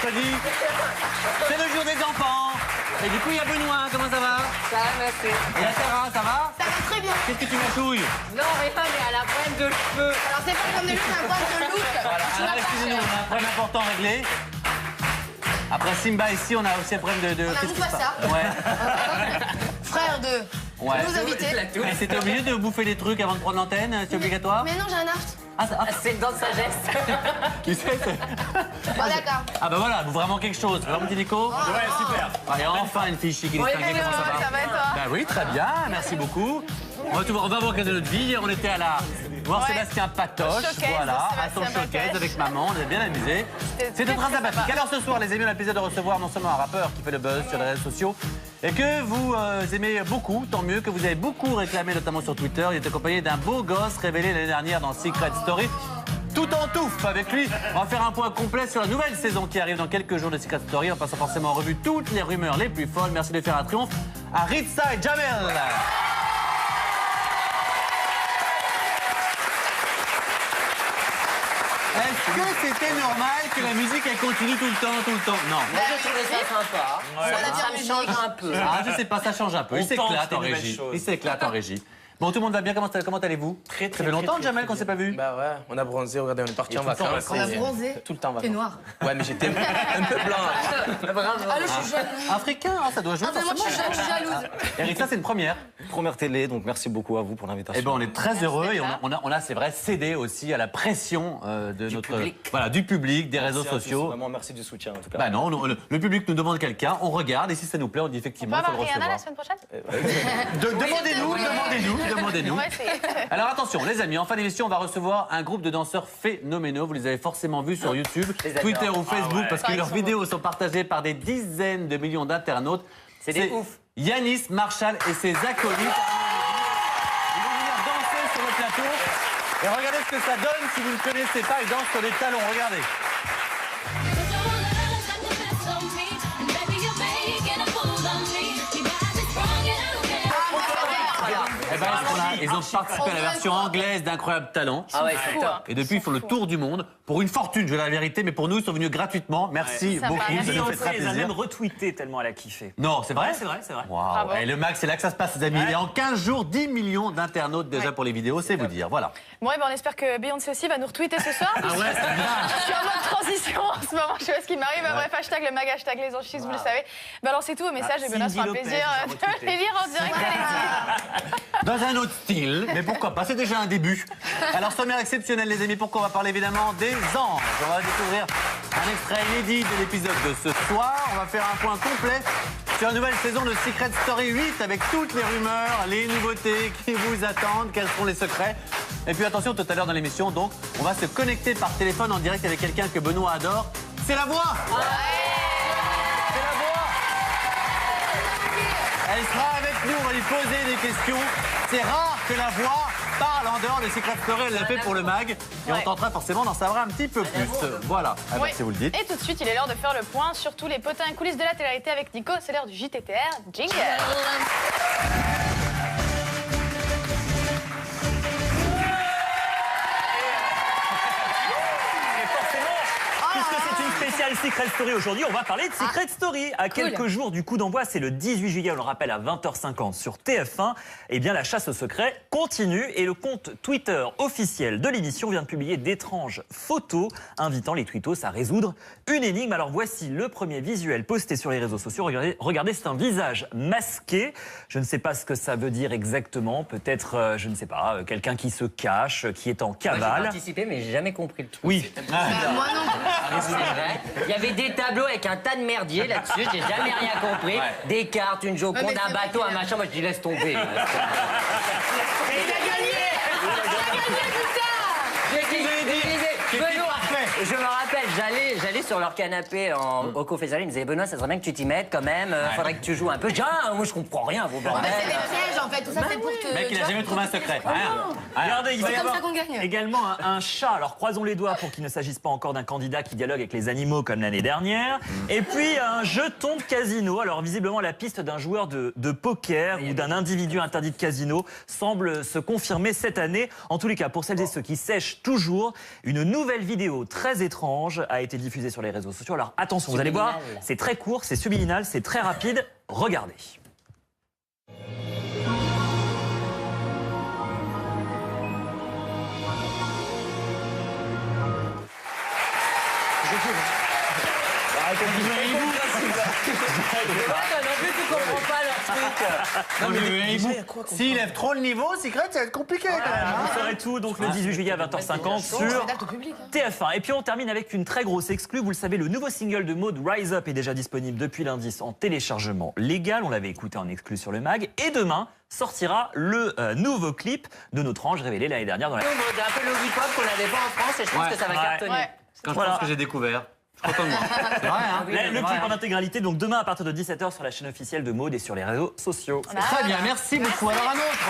mercredi. C'est le jour des enfants. Et du coup, il y a Benoît. Comment ça va? Ça va, merci. Et la Sarah, ça va? Ça va très bien. Qu'est-ce que tu m'achouilles? Non, rien, mais elle a problème de cheveux. Alors c'est pas comme de look, c'est un problème de look. Voilà. Tu Alors, vas pas excusez-nous, on a un problème important à régler. Après Simba ici, on a aussi un problème de... On a qu'est-ce qui se Mufasa. passe? Ouais. Frère de Ouais. nos invités. Et c'était obligé de bouffer des trucs avant de prendre l'antenne? C'est obligatoire? Mais non, j'ai un art. Ah, ça... C'est dans sagesse. Tu sais, Bon, d'accord. Ah bah voilà, vous vraiment quelque chose. Vraiment, petit Nico? Ouais, super. Ah, et enfin une fille chic et distinguée, comment ça va? Ça va et toi? Bah oui, très bien, merci beaucoup. On va voir quelle est notre vie. Hier, on était à la voir Sébastien Patoche, Showcase voilà, de à son Sébastien showcase Patoche. avec maman, on est bien amusés. C'était très sympathique. Alors ce soir, les amis, on a le plaisir de recevoir non seulement un rappeur qui fait le buzz sur les réseaux sociaux et que vous aimez beaucoup, tant mieux, que vous avez beaucoup réclamé, notamment sur Twitter. Il est accompagné d'un beau gosse révélé l'année dernière dans Secret Story. Tout en touffe avec lui. On va faire un point complet sur la nouvelle saison qui arrive dans quelques jours de Secret Story en passant forcément en revue toutes les rumeurs les plus folles. Merci de faire un triomphe à Ritza et Jamel. Est-ce que c'était normal que la musique elle continue tout le temps? Non. Moi, je trouvais ça sympa. Ça me change un peu. Ah, je sais pas, ça change un peu. Il On tente s'éclate des en nouvelles régie. choses. Il s'éclate en régie. Bon, tout le monde va bien, comment allez-vous? Très, Ça fait longtemps, Jamel, qu'on s'est pas vu? Bah ouais, on a bronzé, regardez, on est parti en vacances. On a bronzé. Tout le temps en T'es vacances. noir. Ouais, mais j'étais un peu blanc. Ah, je suis jalouse. Africain, hein, ça doit jouer Ah, mais moi, je suis jalouse. Eric, ça c'est une première. Première télé, donc merci beaucoup à vous pour l'invitation. Eh ben, on est très heureux et on a c'est vrai, cédé aussi à la pression de notre public. Voilà, du public, des réseaux Merci à tous, sociaux. Vraiment, merci du soutien en tout cas. Bah non, le public nous demande quelqu'un, on regarde et si ça nous plaît, on dit effectivement, il faut le Rihanna la recevoir. semaine prochaine? Demandez-nous. Ouais, c'est... Alors attention, les amis, en fin d'émission, on va recevoir un groupe de danseurs phénoménaux. Vous les avez forcément vus sur YouTube, Twitter ou Facebook, parce que leurs vidéos sont partagées par des dizaines de millions d'internautes. C'est des ouf. Yanis, Marshall et ses acolytes. Ils vont venir danser sur le plateau. Et regardez ce que ça donne si vous ne connaissez pas. Ils dansent sur des talons. Regardez. Eh ben, ils ont participé à la version anglaise d'Incroyable Talent. Ah ouais, c'est top. Et depuis, ils font le tour du monde pour une fortune, je vais la vérité, mais pour nous, ils sont venus gratuitement. Merci Sympa, beaucoup, merci. ça nous fait très Elle a même plaisir. retweeté tellement elle a kiffé. Non, c'est vrai? Ouais, c'est vrai, c'est vrai. Waouh. Bravo. Et le max, c'est là que ça se passe, les amis. Et en 15 jours, 10 millions d'internautes déjà pour les vidéos, c'est vous dire. Voilà. Bon, et ben on espère que Beyoncé aussi va nous retweeter ce soir. Ah ouais, c'est bien. Je suis en mode transition en ce moment, je sais pas ce qui m'arrive. Bref, hashtag le mag, hashtag les anchis, vous le savez. Balancez tout vos messages et Benoît Cindy sera un Lopez, plaisir j'ai retweeté. de les lire en direct. Dans un autre style, mais pourquoi pas, c'est déjà un début. Alors, sommaire exceptionnel, les amis, pourquoi on va parler évidemment des anges. On va découvrir un extrait inédit de l'épisode de ce soir. On va faire un point complet sur la nouvelle saison de Secret Story 8 avec toutes les rumeurs, les nouveautés qui vous attendent, quels sont les secrets. Et puis attention, tout à l'heure dans l'émission, donc, on va se connecter par téléphone en direct avec quelqu'un que Benoît adore. C'est la voix. C'est la voix. Elle sera avec nous, on va lui poser des questions. C'est rare que la voix parle en dehors de Secret Story, elle l'a fait pour le mag. Et on Ouais. tentera forcément d'en savoir un petit peu plus. Voilà, ah bah, Oui. si vous le dites. Et tout de suite, il est l'heure de faire le point sur tous les potins et coulisses de la télé-réalité avec Nico. C'est l'heure du JTTR. Jingle. Et forcément, puisque c'est une spéciale Secret Story aujourd'hui, on va parler de Secret Story. À quelques jours du coup d'envoi, c'est le 18 juillet, on le rappelle, à 20h50 sur TF1. Eh bien, la chasse au secret continue et le compte Twitter officiel de l'émission vient de publier d'étranges photos invitant les tweetos à résoudre une énigme. Alors voici le premier visuel posté sur les réseaux sociaux. Regardez, c'est un visage masqué. Je ne sais pas ce que ça veut dire exactement. Peut-être, je ne sais pas, quelqu'un qui se cache, qui est en Moi, j'ai cavale. participé, mais j'ai jamais compris le truc. Oui. Moi non. C'est vrai. Il y avait des tableaux avec un tas de merdier là-dessus, j'ai jamais rien compris. Des cartes, une joconde, Ouais, mais un c'est vrai bateau, qu'il un a- machin. Moi, je dis laisse tomber. Et il a gagné. Je me rappelle, j'allais sur leur canapé au confessionnal, ils me disaient Benoît, ça serait bien que tu t'y mettes quand même, faudrait que tu joues un peu. Je dis ah, moi je comprends rien, vos Mais bordel. c'est des pièges en fait, tout ça c'est pour te... Le mec, il tu a vois, jamais trouvé un secret. Rien. Regardez, il va y C'est comme avoir ça qu'on gagne. également un chat. Alors croisons les doigts pour qu'il ne s'agisse pas encore d'un candidat qui dialogue avec les animaux comme l'année dernière. Et puis un jeton de casino. Alors visiblement la piste d'un joueur de poker ou d'un individu interdit de casino semble se confirmer cette année. En tous les cas, pour celles et ceux qui sèchent toujours, une nouvelle vidéo très très étrange a été diffusé sur les réseaux sociaux. Alors attention, vous allez voir, c'est très court, c'est subliminal, c'est très rapide. Regardez. S'il lève trop le niveau, Secret, ça va être compliqué quand même. Vous saurez tout donc le 18 juillet à 20h50 sur TF1. Et puis on termine avec une très grosse exclue. Vous le savez, le nouveau single de Maud, Rise Up, est déjà disponible depuis lundi en téléchargement légal. On l'avait écouté en exclu sur le mag. Et demain sortira le nouveau clip de notre ange révélé l'année dernière dans la... Un peu le hip-hop qu'on n'avait pas en France et je pense que ça va cartonner. Ouais. Quand je Voilà. pense que j'ai découvert. Je suis content de moi. C'est vrai, hein. Le clip en intégralité, donc demain à partir de 17h sur la chaîne officielle de Maud et sur les réseaux sociaux. Très bien, merci beaucoup. Alors un autre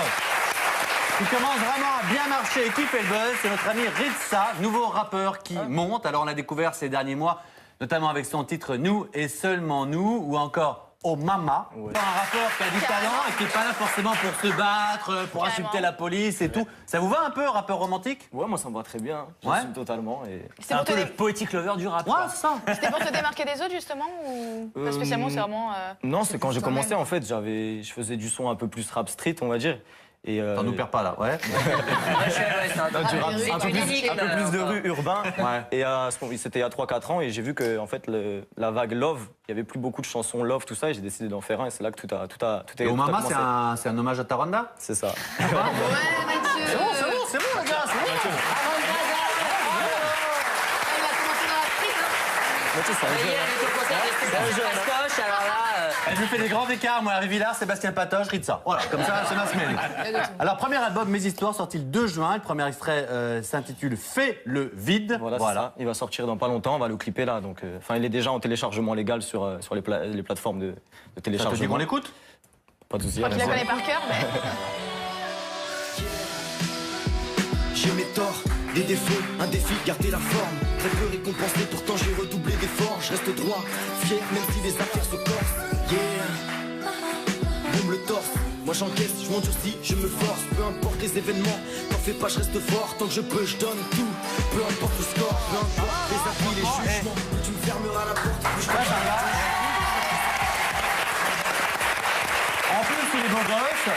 qui commence vraiment à bien marcher et qui fait le buzz, c'est notre ami Ritza, nouveau rappeur qui monte. Alors on l'a découvert ces derniers mois, notamment avec son titre Nous et seulement nous, ou encore Oh Mama. Un rappeur qui a du talent et qui n'est pas là forcément pour se battre, pour insulter la police et tout. Ça vous va un peu, rappeur romantique? Ouais, moi ça me va très bien. Ouais. J'assume totalement. Et... C'est un peu le poétique lover du rap. Ouais, quoi. c'est ça. C'était pour te démarquer des autres justement ou pas spécialement, c'est vraiment. Non, c'est quand j'ai toi-même. commencé en fait, je faisais du son un peu plus rap street, on va dire. Et T'en nous perds pas là, ouais. un peu plus de rue urbain. Ouais. Et c'était il y a 3-4 ans et j'ai vu que en fait la vague Love, il y avait plus beaucoup de chansons Love, tout ça, et j'ai décidé d'en faire un et c'est là que tout a Et Oh Mama, commencé. c'est un hommage à Taranda? C'est ça. Ouais, Mathieu. C'est bon, les gars, c'est bon. Il a commencé dans la street, hein. Mathieu, c'est un Et jeune. avec le concert de Sébastien Pascoche, alors là. Elle me fait des grands écarts, moi, Hervé Villard, Sébastien Patoche, Ritza. Voilà, comme ça, c'est ma semaine. Alors, premier album, Mes Histoires, sorti le 2 juin. Le premier extrait s'intitule Fais le vide. Voilà, c'est ça. Il va sortir dans pas longtemps, on va le clipper là. Donc, enfin, il est déjà en téléchargement légal sur les plateformes de Ça te dit téléchargement. qu'on l'écoute? Pas de souci. Je crois qu'il la connaît par cœur, mais. J'ai mes torts, des défauts, un défi, garder la forme. Très peu récompensé, pourtant j'ai redoublé d'efforts. Je reste droit, fier, même si les affaires se corsent. Yeah, boum le torse. Moi j'encaisse, je m'endurcis, je me force. Peu importe les événements, t'en fais pas, je reste fort. Tant que je peux, je donne tout. Peu importe le score, peu importe les avis, les jugements. Tu me fermeras la porte, puis je En plus, il est beau gosse.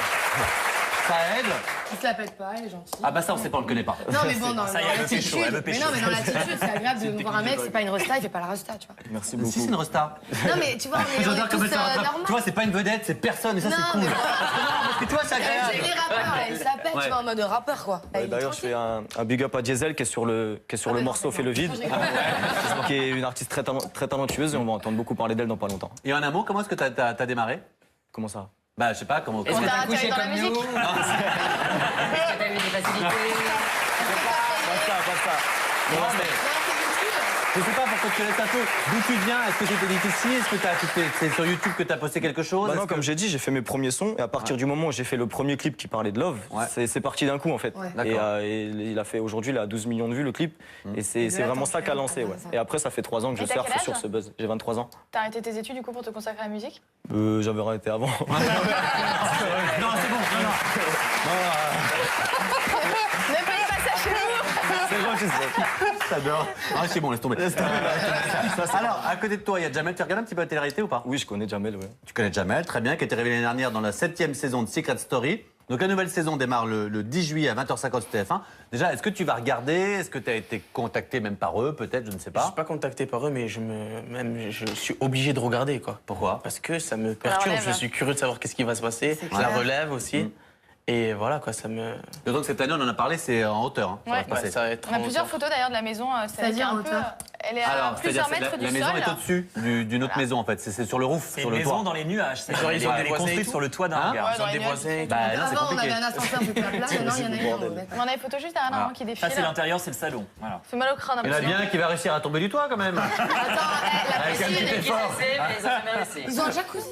Ça aide. Il se la pète pas, il est gentil. Ah bah ça, on sait pas, on le connaît pas. Non, mais bon, dans Ça y est, elle veut pécho, elle veut l'attitude. Mais pécho. non, mais dans l'attitude, c'est agréable de voir un mec, c'est pas une resta, il fait pas la resta, tu vois. Merci beaucoup. Si, c'est une resta. Non, mais tu vois, on est J'adore tous comment elle se rattrape. normaux. Tu vois, c'est pas une vedette, c'est personne, et ça, Non, c'est cool. mais Parce que tu vois, c'est C'est agréable. les rappeurs, là, ils se la pètent, Ouais. tu vois, en mode rappeur, quoi. Ouais, D'ailleurs, je fais un big up à Diesel qui est sur le mais morceau non, Fais le vide, non. qui est une artiste très talentueuse et on va entendre beaucoup parler d'elle dans pas longtemps. Et en un mot, comment est-ce que t'as démarré? Comment ça? Bah, je sais pas, comment. Est-ce que t'as t'as atterri couché dans la comme musique nous Est-ce que t'as eu des facilités Pas ça. Non, mais je sais pas pourquoi tu laisses un peu. D'où tu viens? Est-ce que c'était difficile? Est-ce que c'est sur YouTube que t'as posté quelque chose? Bah non, Est-ce que- comme j'ai dit, j'ai fait mes premiers sons et à partir du moment où j'ai fait le premier clip qui parlait de Love, Ouais. c'est parti d'un coup en fait. Ouais. Et il a fait aujourd'hui il a 12 millions de vues le clip et c'est là, vraiment t'en ça fais qui a un, lancé. t'as Ouais. ça. Et après ça fait 3 ans que je Et t'as quel surfe âge sur ce buzz. J'ai 23 ans. T'as arrêté tes études du coup pour te consacrer à la musique? J'avais arrêté avant. Non, c'est bon, non. Ne payez pas ça chez nous. C'est gentil, ça. J'adore. Ah, c'est bon, laisse tomber. Alors, à côté de toi, il y a Jamel. Tu regardes un petit peu la télé-réalité ou pas? Oui, je connais Jamel, ouais. Tu connais Jamel, très bien, qui a été révélé l'année dernière dans la 7e saison de Secret Story. Donc la nouvelle saison démarre le 10 juillet à 20h50 sur TF1. Déjà, est-ce que tu vas regarder? Est-ce que tu as été contacté même par eux, peut-être? Je ne sais Je pas. suis pas contacté par eux, mais je suis obligé de regarder, quoi. Pourquoi? Parce que ça me perturbe. relève. Je suis curieux de savoir qu'est-ce qui va se passer. C'est La clair. relève aussi. Et voilà, quoi, ça me. D'autant que cette année, on en a parlé, c'est en hauteur. Hein, ça va Ouais. se passer. Ouais, ça va être On a en plusieurs hauteur. photos d'ailleurs de la maison. C'est-à-dire en hauteur Elle est à Alors, plusieurs c'est-à-dire, mètres du la sol. maison est au-dessus d'une autre maison, en fait. C'est sur le roof, C'est sur une le maison toit. dans les nuages. C'est Genre, ils ont elle des est voisins et construite tout sur le toit d'un Hein hangar. Ouais, Ils ont dans des les voisins et tout. Bah, non, c'est Avant, on compliqué. avait un ascenseur plus plat, maintenant, il y en a une. bordel. On a une photo juste derrière la maman qui défile. Ça, c'est l'intérieur, c'est le salon. Voilà. C'est mal au crâne un Il y en peu. a bien qui va réussir à tomber du toit, quand même. Attends, la Avec un piscine. petit effort. Ils ont jamais laissé. Ils ont un jacuzzi.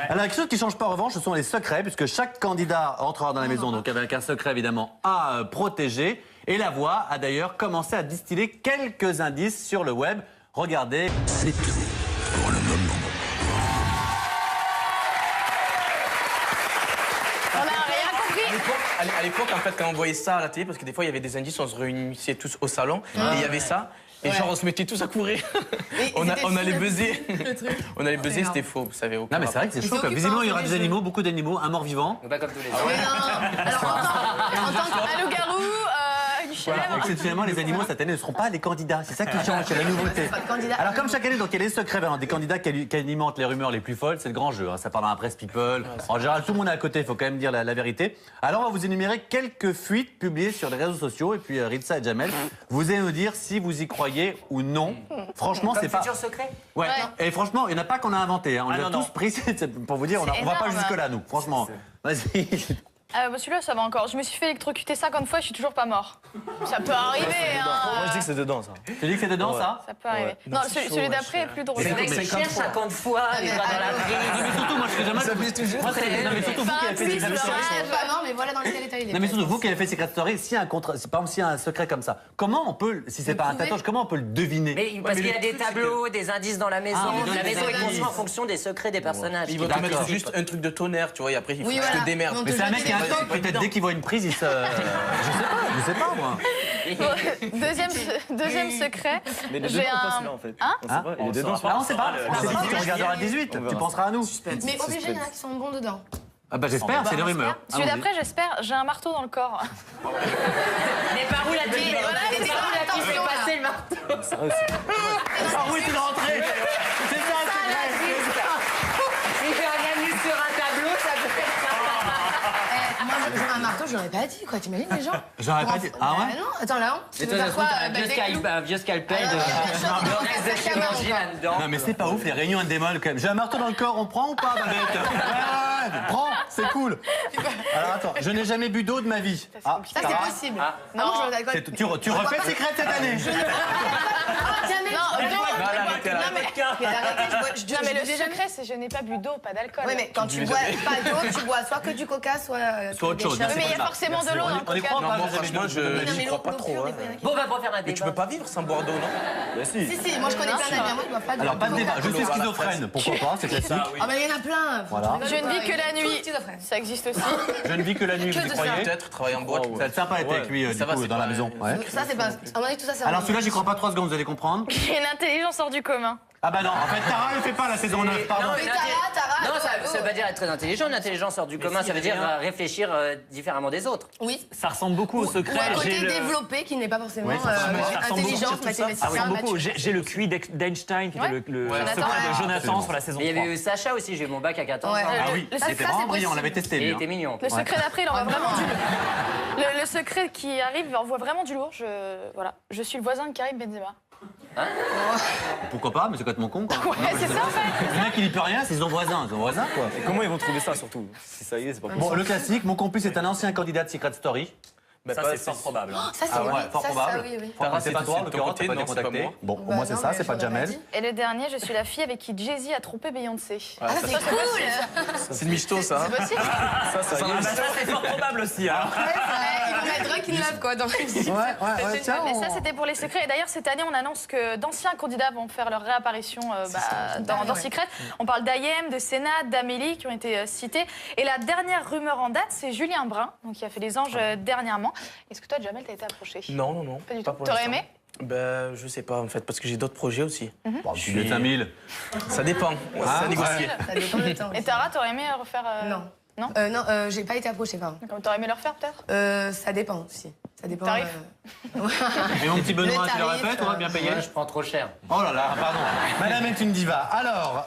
Alors, quelque chose qui ne change pas en revanche, ce sont les secrets, puisque chaque candidat entrera dans la maison, donc avec un secret évidemment à protéger. Et La Voix a d'ailleurs commencé à distiller quelques indices sur le web. Regardez. C'est tout pour le moment. On n'a rien compris. À l'époque, en fait, quand on voyait ça à la télé, parce que des fois, il y avait des indices, on se réunissait tous au salon, et il y avait ça. Et genre, on se mettait tous à courir. On allait buzzer. On allait buzzer, c'était faux, vous savez. Non, mais c'est vrai que c'est chaud. Visiblement, il y aura des animaux, beaucoup d'animaux, un mort-vivant. Pas comme tous les Mais non. Alors, en tant Un loup-garou, une chèvre. Voilà, exceptionnellement, les animaux cette année ne seront pas les candidats. C'est ça qui change, c'est la nouveauté. pas de candidat. Alors, comme chaque année, donc il y a les secrets, des candidats qui alimentent les rumeurs les plus folles. C'est le grand jeu. Ça part dans la presse people. En général, tout le monde est à côté. Il faut quand même dire la vérité. Alors, on va vous énumérer quelques fuites publiées sur les réseaux sociaux. Et puis, Ritza et Jamel, vous allez nous dire si vous y croyez ou non. Franchement, c'est pas. futur secret. Ouais. Et franchement, il n'y en a pas qu'on a inventé. On les a tous pris. Pour vous dire, on va pas énorme. jusque-là, nous. Franchement. Vas-y. Celui-là, ça va encore. Je me suis fait électrocuter 50 fois, je suis toujours pas mort. Ça peut arriver, Moi, je dis hein. que c'est dedans, ça. Tu dis que c'est dedans, ça? Ça peut arriver. Non, celui d'après est plus drôle. Le mec se cherche 50 fois, il va dans la Mais surtout, moi, je fais jamais. Ça fait toujours. Moi, non, mais surtout vous qui avez fait des Je Secret Story. sais pas, non, mais voilà dans lequel état il est. Non, mais surtout vous qui avez fait Secret Story, si par exemple, s'il y a un secret comme ça, comment on peut, si c'est pas un tatouage, comment on peut le deviner? Mais parce qu'il y a des tableaux, des indices dans la maison. mais La des maison est indices. construite en fonction des secrets des personnages. Ils vont te mettre juste un truc de tonnerre, tu vois, et après, il faut Oui, que tu voilà. te démerdes. Mais Mais c'est un mec qui a un top, peut-être dès qu'il voit une prise, il se. Je sais pas, moi. Deuxième secret. Mais il est J'ai dedans ou pas, un. celui-là, en fait? Hein On sait pas, il est dedans. Ah, on sait pas. le- C'est dit, tu regarderas à 18, tu penseras à nous. Mais obligé, il y en a qui sont bons dedans. Ah bah j'espère, c'est les rumeurs. Celui d'après, j'espère, j'ai un marteau dans le corps. Mais par où la Mais tire voilà, mais Par où la tire attention, là. passer le marteau Ah oui, c'est de rentrer. C'est ça, Si j'ai un ami sur un tableau, ça peut être ça. Moi, un marteau, je l'aurais pas dit, quoi. T'imagines les gens? J'aurais pas dit. Ah ouais? Non, attends, là, tu Et veux toi, faire quoi? un vieux scalpel Ah, de non, il y a des choses le reste de sac à main, chirurgie quoi. là-dedans. Non mais c'est pas ouf les réunions indémol quand même. J'ai un marteau dans le corps, on prend ou pas Babette? Ouais, prends, c'est cool. Alors attends, je n'ai jamais bu d'eau de ma vie. Ah, Ça, c'est possible. Non, moi, je l'aurais d'alcool. tu refais Secret cette année? Ah, jamais. Non, mais le secret, c'est que je n'ai pas bu d'eau, pas d'alcool. Oui, mais quand tu bois pas d'eau, tu bois soit que du coca, soit autre chose. Oui, mais il y a forcément de l'eau dans On le y coca. croit pas, Moi, vous avez franchement, jamais bu. j'y crois pas trop. hein. Bon, bah, pour faire un Mais tu débat. peux pas vivre sans boire d'eau, non? Bah si. Si, moi je connais plein d'amis, moi je bois pas d'eau. Alors pas de débat, je suis schizophrène, pourquoi pas, c'est classique. Ah, mais il y en a plein. Voilà. Je ne vis que la nuit. Schizophrène. Ça existe aussi. Je ne vis que la nuit, vous y de ça. croyez? Peut-être travailler en boîte. Ça va être sympa d'être avec lui du Ça va, coup c'est dans la pas- maison. Ouais. Ça, c'est pas. À mon avis, tout ça, c'est Alors un- celui-là, j'y crois pas 3 secondes, vous allez comprendre. J'ai une intelligence hors du commun. Ah bah non, en fait Tara elle fait pas la saison 9, pardon. Non, Mais Tara, Non, ça oh. veut pas dire être très intelligent. L'intelligence hors du commun, si, ça veut dire rien. réfléchir différemment des autres. Oui. Ça ressemble beaucoup au Ou secret. un côté J'ai le- développé qui n'est pas forcément Ouais, ça ressemble beaucoup intelligence, sur tout ça. mathématicien. Ça ressemble beaucoup. maths- J'ai le QI d'Einstein qui était le Jonathan. secret de Ouais. Jonathan sur la saison Mais il y 3. avait eu Sacha aussi, j'ai eu mon bac à 14 ans. Ouais. Ah oui, Le c'était secret, vraiment c'est brillant, on possible. l'avait testé Il lui. était mignon. Le secret d'après, il envoie vraiment du lourd. Le secret qui arrive, il envoie vraiment du lourd. Voilà. Je suis le voisin de Karim Benzema. Pourquoi pas, mais c'est complètement con quoi. Ouais, c'est ça en fait. Le mec il y peut rien, c'est son voisin quoi. Et comment ils vont trouver ça, surtout? Si ça y est, c'est pas Bon, possible. le classique, mon complice est un ancien candidat de Secret Story. Bah, Ça, pas- c'est fort probable. hein. Ça, c'est Ah ouais, oui, fort ça, probable. oui, oui. Enfin, c'est pas c'est toi, en de ton l'occurrence, côté, t'as pas non, été c'est pas contacté. moi. Bon, au Bah moins c'est non, ça, mais c'est pas je l'aurais Jamel. dit. Et le dernier, je suis la fille avec qui Jay-Z a trompé Beyoncé. Ah, ça, c'est cool. C'est le michto, ça. hein. C'est possible. Ça y Ah, est. bah, ça, c'est fort probable aussi. alors. Ils vont mettre Drunk in Love, quoi, dans le Ouais, tiens. Mais ça, c'était pour les secrets. Et d'ailleurs, cette année, on annonce que d'anciens candidats vont faire leur réapparition dans ouais. Secret. On parle d'Ayem, de Senna, d'Amélie qui ont été cités. Et la dernière rumeur en date, c'est Julien Brun, donc qui a fait les anges dernièrement. Est-ce que toi, Jamel, t'as été approché? Non. Pas du tout. pour T'aurais l'instant. aimé? Ben, je sais pas, en fait, parce que j'ai d'autres projets aussi. Bon, tu mets 5000. Ça dépend. Ça négocier. Ça dépend du temps. Et Tara, t'aurais aimé refaire Non. Non Non, j'ai pas été approchée, pardon. Comme t'aurais aimé le refaire, peut-être? Ça dépend aussi. Ça dépend. Tarif. Et mon petit Benoît, Le tu l'aurais tarif, fait, toi, bien payé? Moi, je prends trop cher. Oh là là, pardon. Madame est une diva. Alors,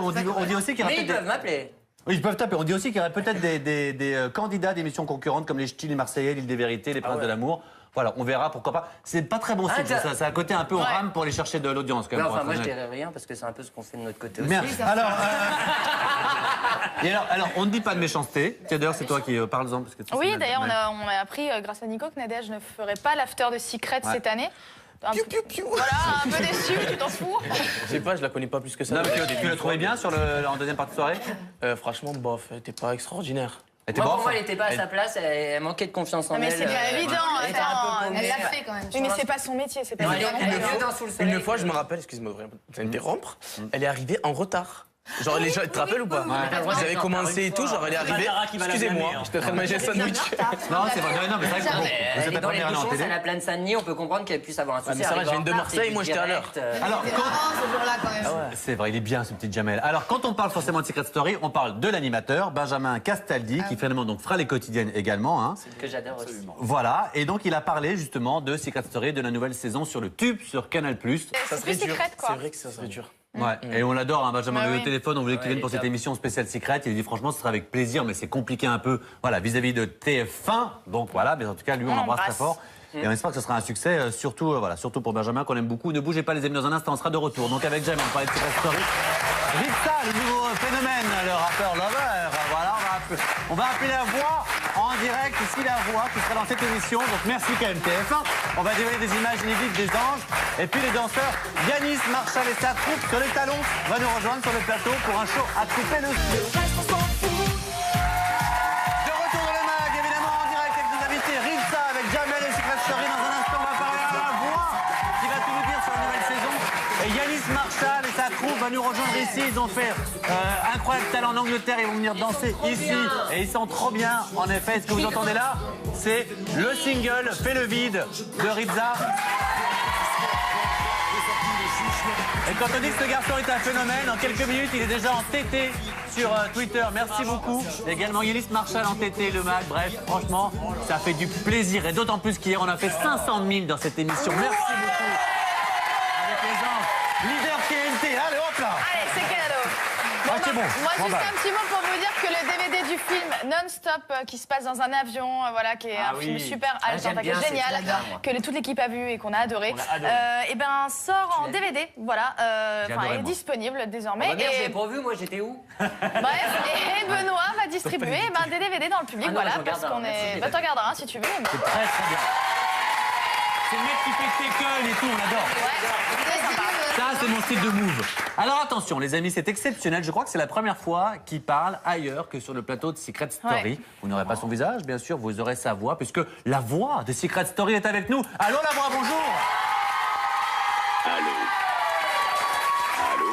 on dit aussi qu'il y aura Mais ils peut-être peuvent m'appeler. Oui, ils peuvent taper. On dit aussi qu'il y aurait peut-être des candidats d'émissions concurrentes comme les Ch'tis, les Marseillais, l'île des Vérités, les Princes de l'amour. Voilà, on verra, pourquoi pas. C'est pas très bon signe, ça. C'est à côté un peu en rame pour aller chercher de l'audience, quand même. Non, pour enfin, moi, être je honnête. dirais rien parce que c'est un peu ce qu'on fait de notre côté aussi. Merde. Alors, on ne dit pas de méchanceté. Tiens, d'ailleurs, c'est toi qui parles-en. parce que tu sais, Oui, c'est d'ailleurs, ouais. on a appris grâce à Nico que Nadège ne ferait pas l'after de Secret cette année. Voilà, un peu déçu, tu t'en fous. Je sais pas, je la connais pas plus que ça. Non, mais tu l'as trouvé bien en deuxième partie de soirée? Franchement, bof, elle était pas extraordinaire. Elle était Moi, pour bof. moi, elle n'était pas à sa place, elle manquait de confiance en Non, mais elle. c'est bien évident, Elle était un peu attends, paumée. Elle l'a fait quand même. Oui, mais c'est pas son métier, c'est pas Non, son elle est métier. mieux dans Sous le soleil. Une fois, je me rappelle, excuse-moi de t'interrompre, elle est arrivée en retard. Genre les gens, tu te rappelles ou pas Vous avez commencé et tout, genre elle est arrivée. Tara qui va la Excusez-moi, blâmer, hein. j'étais en train de manger un sandwich. Non, c'est vrai. Non, mais c'est vrai que bon, vous Elle êtes est la dans les première allée en bouchons, télé. c'est la plaine Saint-Denis, on peut comprendre qu'elle puisse avoir un souci. mais ça va, je viens de Marseille, moi, j'étais à l'heure. Alors, C'est marrant ce jour-là quand même. c'est vrai, il est bien ce petit Jamel. Alors, quand on parle forcément de Secret Story, on parle de l'animateur Benjamin Castaldi, qui finalement donc fera les quotidiennes également. Hein. Que j'adore aussi. Voilà, et donc il a parlé justement de Secret Story, de la nouvelle saison sur le tube, sur Canal+. Ça C'est serait plus dur. secret, quoi. C'est vrai que ça serait dur. Ouais, et on l'adore, hein, Benjamin, Bah on a eu oui. au téléphone, on voulait qu'il vienne pour cette émission spéciale Secret. Il a dit franchement, ce sera avec plaisir, mais c'est compliqué un peu, voilà, vis-à-vis de TF1. Donc voilà, mais en tout cas, lui, on l'embrasse très fort. Et on espère que ce sera un succès, surtout, voilà, surtout pour Benjamin, qu'on aime beaucoup. Ne bougez pas, les amis, dans un instant, on sera de retour. Donc avec Jamel, on parlait de Secret Story. Ritza, le nouveau phénomène, le rappeur lover. Voilà, on va appeler la voix en direct, ici la voix qui sera dans cette émission. Donc merci quand même TF1. On va dévoiler des images inédites des anges. Et puis les danseurs, Yanis, Marshall et sa troupe sur les talons, va nous rejoindre sur le plateau pour un show à couper le feu. De retour dans le mag, évidemment en direct avec nos invités Ritza avec Jamel et Secret Story. Dans un instant, on va parler à la voix qui va tout nous dire sur la nouvelle saison. Et Yanis, Marshall et sa troupe va nous rejoindre ici. Ils ont fait incroyable talent en Angleterre. Ils vont venir danser ici. Et ils sont trop bien. En effet, ce que vous entendez là, c'est le single Fais le vide de Ritza. Et quand on dit que ce garçon est un phénomène, en quelques minutes, il est déjà en TT sur Twitter. Merci beaucoup. Il y a également Yanis Marshall en TT, le mag. Bref, franchement, ça fait du plaisir. Et d'autant plus qu'hier, on a fait 500 000 dans cette émission. Merci beaucoup. Avec les anges. Leader TNT. Allez, hop là. Allez, c'est cadeau. Bon, Ok, bon. Moi, Bon, juste bah. un petit mot pour vous dire que le DVD du film Non-Stop, qui se passe dans un avion, voilà, qui est un film super haletant, j'aime bien, c'est génial, j'adore, moi. que toute l'équipe a vu et qu'on a adoré. On a adoré. Et ben, sort en l'as vu DVD, voilà, J'ai enfin, adoré, est moi. disponible désormais. Bah merde, Et- j'ai pas vu, moi j'étais où Bref, et Benoît va distribuer des DVD dans le public, Ah non, voilà, je parce regarderai, qu'on merci, est. j'ai Bah, pas tu vu. regarderas si tu veux. mais- Très, très bien. C'est le mec qui fait Tekken et tout, on adore. Ça, c'est mon style de move. Alors attention, les amis, c'est exceptionnel. Je crois que c'est la première fois qu'il parle ailleurs que sur le plateau de Secret Story. Ouais. Vous n'aurez pas son visage, bien sûr, vous aurez sa voix, puisque la voix de Secret Story est avec nous. Allô, la voix, bonjour. Allô. Allô.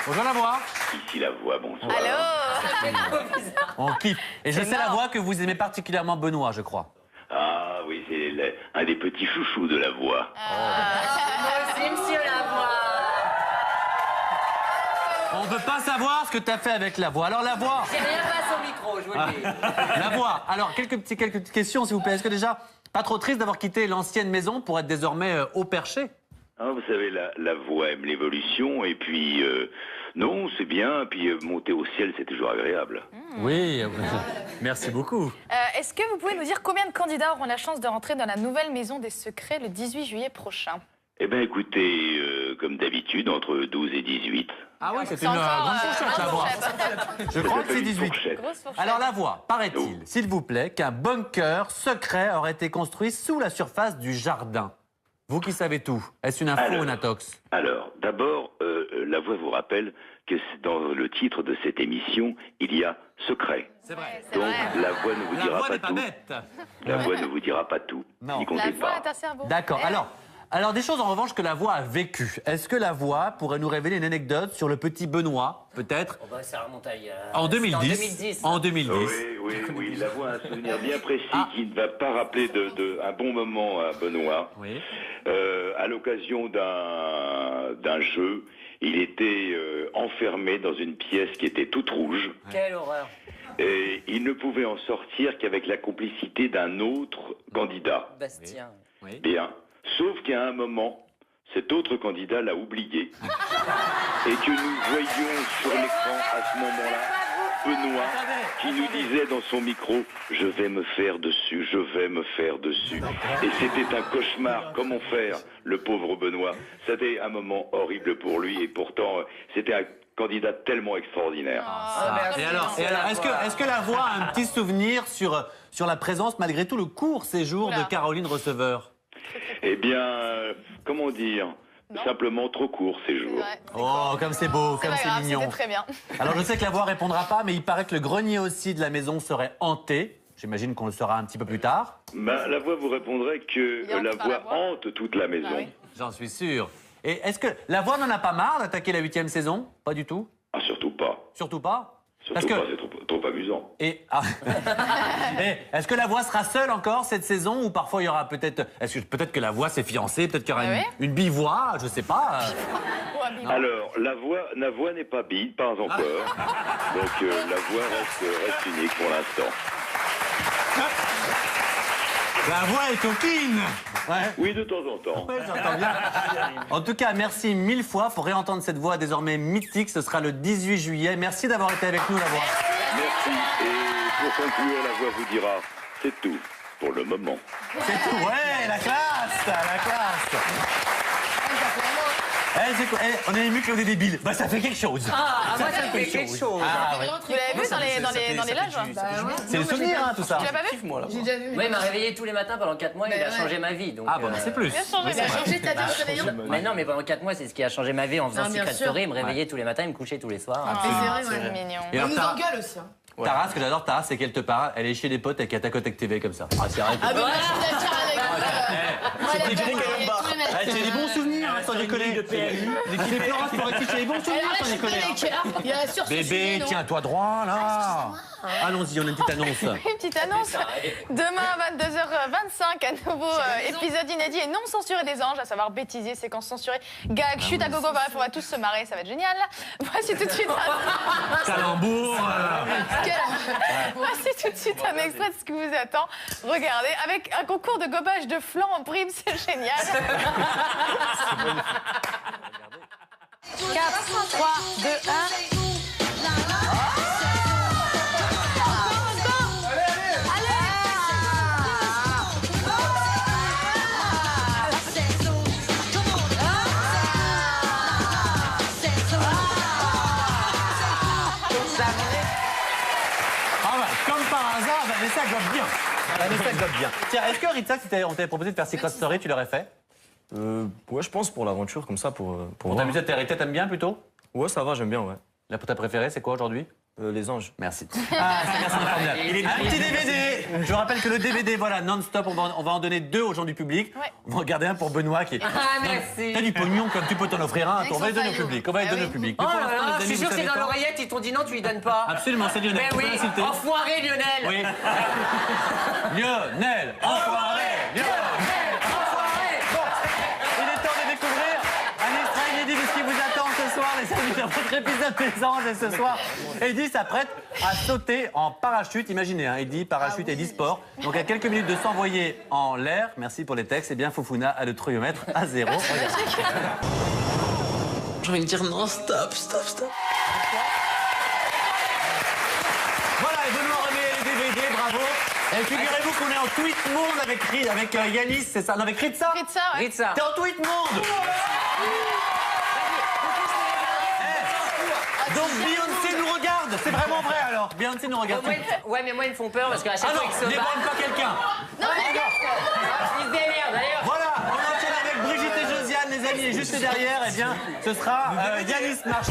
Bonjour, la voix. Ici la voix, bonsoir. Allô. On kiffe. Et je C'est sais la marrant. voix que vous aimez particulièrement Benoît, je crois. Ah oui, c'est un des petits chouchous de la voix. Moi aussi, monsieur Lavoie. On ne peut pas savoir ce que tu as fait avec la voix. Alors, la voix. J'ai rien face au micro, je vous le dis. La voix. Alors, quelques petites questions, s'il vous plaît. Est-ce que déjà, pas trop triste d'avoir quitté l'ancienne maison pour être désormais au perché? Ah, vous savez, la voix aime l'évolution, et puis, non, c'est bien, puis monter au ciel, c'est toujours agréable. Oui, merci beaucoup. Est-ce que vous pouvez nous dire combien de candidats auront la chance de rentrer dans la nouvelle maison des secrets le 18 juillet prochain? Eh bien, écoutez, comme d'habitude, entre 12 et 18. Ah oui, c'est C'est une encore, grande fourchette, la grande voix. fourchette. Je crois que c'est Une 18. fourchette. Grosse fourchette. Alors, la voix, paraît-il, s'il vous plaît, qu'un bunker secret aurait été construit sous la surface du jardin. Vous qui savez tout, est-ce une info Alors. ou une intox? Alors, d'abord, la voix vous rappelle que dans le titre de cette émission, il y a secret. C'est vrai. C'est Donc, vrai. la voix ne vous La dira voix pas n'est pas tout. bête. La voix ne vous dira pas tout. Non. N'y La comptez voix pas. est un cerveau. D'accord. Eh, Alors, des choses en revanche que la voix a vécues. Est-ce que la voix pourrait nous révéler une anecdote sur le petit Benoît, peut-être, Oh bah, ça remonte à en c'était 2010? En 2010. Oui, la voix a un souvenir bien précis Ah. qui ne va pas rappeler de un bon moment à Benoît. Oui. À l'occasion d'un jeu, il était enfermé dans une pièce qui était toute rouge Quelle horreur. et il ne pouvait en sortir qu'avec la complicité d'un autre candidat. Bastien. Oui. Bien, sauf qu'à un moment, cet autre candidat l'a oublié et que nous voyions sur l'écran à ce moment-là Benoît qui nous disait dans son micro « Je vais me faire dessus, je vais me faire dessus ». Et c'était un cauchemar. Comment faire, le pauvre Benoît? C'était un moment horrible pour lui et pourtant, c'était un candidat tellement extraordinaire. Et alors, est-ce que la voix a un petit souvenir sur la présence, malgré tout, le court séjour de Caroline Receveur? Eh bien, comment dire? Simplement trop court ces jours. Ouais. Oh, comme c'est beau, C'est comme pas c'est grave, mignon. c'était très bien. Alors, je sais que la voix répondra pas, mais il paraît que le grenier aussi de la maison serait hanté. J'imagine qu'on le saura un petit peu plus tard. Ben, la voix vous répondrait que Il est hanté la par la voix voix. hante toute la maison. Ah oui. J'en suis sûr. Et est-ce que la voix n'en a pas marre d'attaquer la 8e saison? Pas du tout. Ah, sur surtout pas. Surtout pas? Surtout pas, c'est trop amusant. Et, est-ce que la voix sera seule encore cette saison ou parfois il y aura peut-être... Peut-être que la voix s'est fiancée, peut-être qu'il y aura une bivoix, je sais pas. Alors, la voix n'est pas bi, pas encore. Donc la voix reste unique pour l'instant. La voix est coquine. Ouais. Oui, de temps en temps. Ouais, j'entends bien. En tout cas, merci 1000 fois pour réentendre cette voix désormais mythique. Ce sera le 18 juillet. Merci d'avoir été avec nous, la voix. Merci. Et pour conclure, la voix vous dira, c'est tout pour le moment. C'est tout. Ouais, la classe, la classe. On est ému que l'on est débile. Bah, ça fait quelque chose. Ah, moi, ça fait quelque chose. Ah, ouais. Vous l'avez vu dans les loges? C'est le souvenir, hein, tout ça. Tu l'as pas vu? J'ai déjà vu. Moi, il m'a réveillé tous les matins pendant 4 mois, il a changé ma vie. Donc, Ah, bon, c'est plus. Il a changé ta vie en se réveillant? Mais non, mais pendant 4 mois, c'est ce qui a changé ma vie en faisant Non, bien Secret sûr. Story. Il me réveillait tous les matins, il me couchait tous les soirs. C'est vrai, C'est ouais. mignon. Et On alors, nous engueule aussi. Hein. Tara, ce que j'adore, Tara, c'est qu'elle te parle, elle est chez des potes avec Attack TV comme ça. Ah, c'est vrai. Ah, mais moi, je suis d'accord avec C'est des bons souvenirs, sans déconner. Les Florence Foresti, c'est des bons souvenirs, sans déconner. Il y a sur Bébé, tiens-toi droit, là. Allons-y, on a une petite annonce. Une petite annonce. Demain à 22h25, un nouveau épisode inédit et non censuré des anges, à savoir bêtisier, séquence censurée, gag, chute à gogo, bref, on va tous se marrer, ça va être génial. Voici tout de suite Calembour. Voici tout de suite un extrait de ce qui vous attend. Regardez, avec un concours de gobage de flanc en prime, c'est génial. 4, 3, 2, 1. Comme par hasard, Vanessa gobe bien. Vanessa gobe bien. Tiens, est-ce que Ritza, si on t'avait proposé de faire Secret Story, tu l'aurais fait? Ouais, je pense pour l'aventure, comme ça, pour Pour voir. t'amuser, Ritza, t'aimes bien plutôt? Ouais, ça va, j'aime bien, ouais. La ta préférée, c'est quoi aujourd'hui? Les anges. Merci. Ah, c'est formidable. Un petit DVD. Je vous rappelle que le DVD, voilà, non-stop, on va en donner 2 aux gens du public. Ouais. On va en garder un pour Benoît qui est... Ah, merci. T'as du pognon, comme tu peux t'en offrir un. On va les donner au public. On va les donner au public. Oh Mais pour là l'instant, là, les je suis amis, sûr que vous c'est dans savez pas. l'oreillette, ils t'ont dit non, tu lui donnes pas. Absolument, c'est Lionel. Mais Tu peux oui, l'insulter. enfoiré Lionel. Oui. Lionel, enfoiré. Lionel, enfoiré. Bon, il est temps de découvrir un extrait inédit de ce qui vous attend ce soir, les amis, dans votre épisode des anges. Et ce soir, Eddie s'apprête à sauter en parachute. Imaginez, hein, Eddie, parachute, Eddie Sport. Donc à quelques minutes de s'envoyer en l'air, merci pour les textes, eh bien Fofuna a le trouillomètre à 0. Regarde. J'ai envie de dire non, stop, stop, stop. Voilà, et Benoît remet les DVD, bravo. Et figurez-vous qu'on est en tweet monde avec Yanis, c'est ça? Non, avec Ritza. Ritza, ouais. Ritza. T'es en tweet monde. Donc Beyoncé nous regarde, c'est vraiment vrai alors. Beyoncé nous regarde. Ouais, mais moi, ils me font peur parce qu'à chaque Ah fois non, qu'ils se battent, n'ébranle pas quelqu'un. ils se démerdent d'ailleurs. Voilà, on enchaîne avec Brigitte et Josiane, les amis, et juste derrière, eh bien, ce sera Yanis March.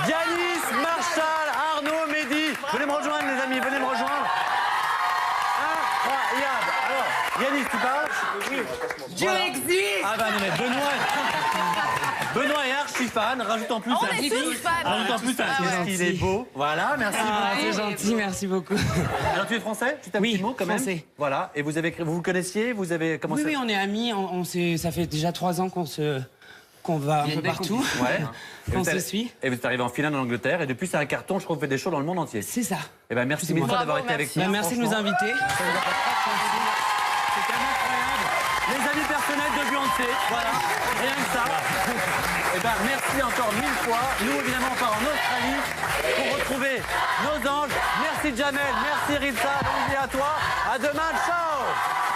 Yanis, Marshall, Arnaud, Mehdi. Venez me rejoindre, les amis, venez me rejoindre. Incroyable. Alors, Yanis, tu parles? Oui. Dieu existe. Ah bah non, mais Benoît est archi fan. Rajoute en plus On un est tous fans. Rajoute en plus un il est beau. Voilà, merci beaucoup. C'est gentil, merci beaucoup. Alors tu es français? Tu t'as un Oui, petit mot quand même? français. Voilà. Et vous vous connaissiez? Vous avez comment Oui, ça? oui, on est amis, ça fait déjà 3 ans qu'on va un peu partout, Ouais. qu'on se suit. Et vous êtes arrivé en finale en Angleterre. Et depuis, c'est un carton. Je trouve que vous faites des shows dans le monde entier. C'est ça. Eh ben merci C'est mille moi. fois d'avoir Bravo, été avec nous. Merci de nous franchement. inviter. Les amis personnels de Beyoncé, voilà, rien que ça. Eh ben, merci encore 1000 fois. Nous, évidemment, on part en Australie pour retrouver nos anges. Merci Jamel, merci Ritza, donc à toi. À demain, ciao.